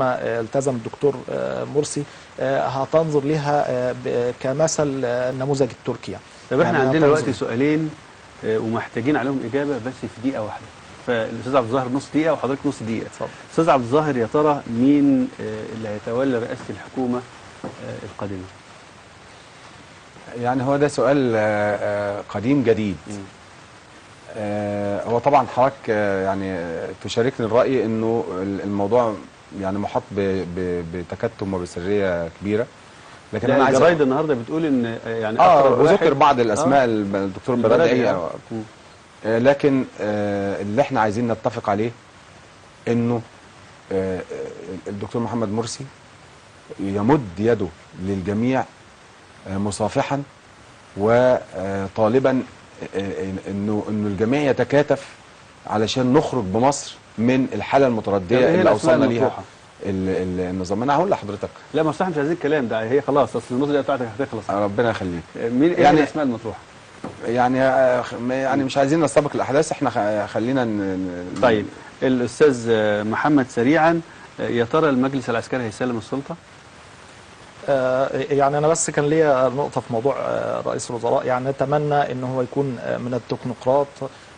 التزم الدكتور مرسي هتنظر لها كمثل النموذج التركي يعني. طب احنا عندنا دلوقتي سؤالين ومحتاجين عليهم اجابه بس في دقيقه واحده، فالاستاذ عبد الظاهر نص دقيقه وحضرتك نص دقيقه. اتفضل. استاذ عبد الظاهر، يا ترى مين اللي هيتولى رئاسه الحكومه القادمه؟ يعني هو ده سؤال قديم جديد. هو طبعا حضرتك يعني تشاركني الرأي انه الموضوع يعني محاط بتكتم وبسرية كبيرة، لكن انا عايز الجرايد النهارده بتقول ان يعني اقرب واحد وذكر بعض الاسماء الدكتور البرادعي، لكن اللي احنا عايزين نتفق عليه انه الدكتور محمد مرسي يمد يده للجميع مصافحا وطالبا انه الجميع يتكاتف علشان نخرج بمصر من الحاله المترديه اللي اوصلنا ليها النظام. انا هقول لحضرتك. لا ما صح، مش عايزين الكلام ده، هي خلاص اصل النص دقيقه بتاعتك هتخلص. ربنا يخليك. مين يعني الاسماء المطروحه؟ يعني مش عايزين نستبق الاحداث، احنا خلينا طيب الاستاذ محمد سريعا، يا ترى المجلس العسكري هيسلم السلطه؟ يعني أنا بس كان ليا نقطة في موضوع رئيس الوزراء. يعني نتمنى أنه هو يكون من التكنوقراط،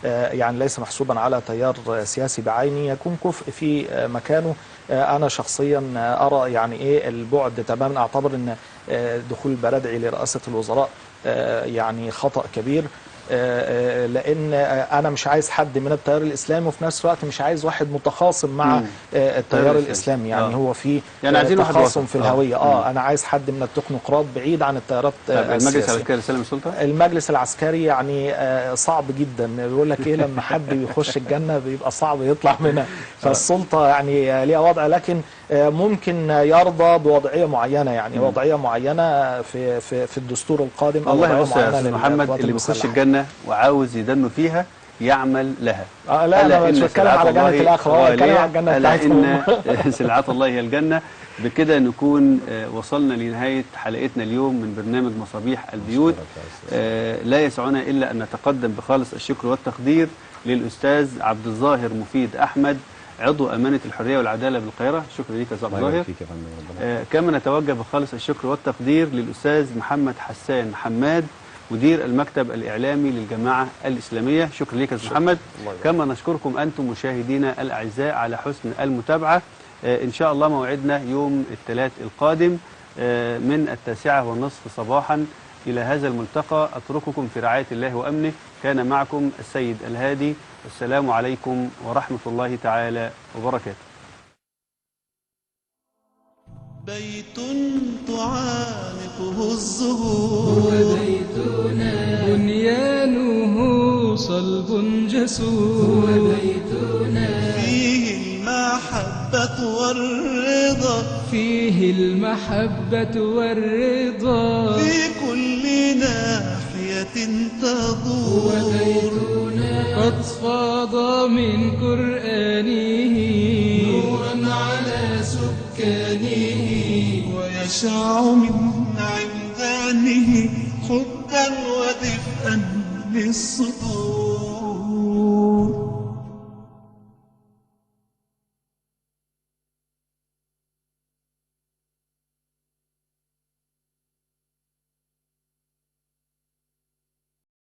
يعني ليس محسوبا على تيار سياسي بعيني، يكون كفء في مكانه. أنا شخصيا أرى يعني إيه البعد تماما. أعتبر أن دخول البرادعي لرئاسة الوزراء يعني خطأ كبير، لان انا مش عايز حد من التيار الاسلامي، وفي نفس الوقت مش عايز واحد متخاصم مع التيار الاسلامي. يعني هو في يعني تخاصم في الهويه. انا عايز حد من التكنوقراط بعيد عن التيارات السياسيه. المجلس العسكري سلم السلطه؟ المجلس العسكري يعني صعب جدا. بيقول لك ايه، لما حد بيخش الجنه بيبقى صعب يطلع منها. فالسلطه يعني ليها وضع، لكن ممكن يرضى بوضعيه معينه، يعني وضعيه معينه في الدستور القادم. والله بص يا استاذ محمد، اللي بيخش الجنه وعاوز يدنه فيها يعمل لها. لا انا مش بتكلم على جنه الاخره، هو بيتكلم على الجنه بتاعتهم. ان سلعات الله هي الجنه. بكده نكون وصلنا لنهايه حلقتنا اليوم من برنامج مصابيح البيوت. لا يسعنا الا ان نتقدم بخالص الشكر والتقدير للاستاذ عبد الظاهر مفيد احمد، عضو أمانة الحرية والعدالة بالقاهرة. شكرا ليك يا أستاذ عبد الظاهر. كما نتوجه بخالص الشكر والتقدير للأستاذ محمد حسان حماد، مدير المكتب الإعلامي للجماعة الإسلامية. شكرا ليك يا أستاذ محمد. كما نشكركم أنتم مشاهدينا الأعزاء على حسن المتابعة. إن شاء الله موعدنا يوم الثلاث القادم من 9:30 صباحا. إلى هذا الملتقى أترككم في رعاية الله وأمنه. كان معكم السيد الهادي، والسلام عليكم ورحمة الله تعالى وبركاته. بيت تعانقه الزهور، هو بيتنا بنيانه صلب جسور، هو بيتنا فيه المحبة والرضا، فيه المحبة والرضا، في كل ناحية تدور، هو بيتنا قد فاض من قرآنه نورا على سكانه، ويشع من عمدانه حبا ودفئا للصدور.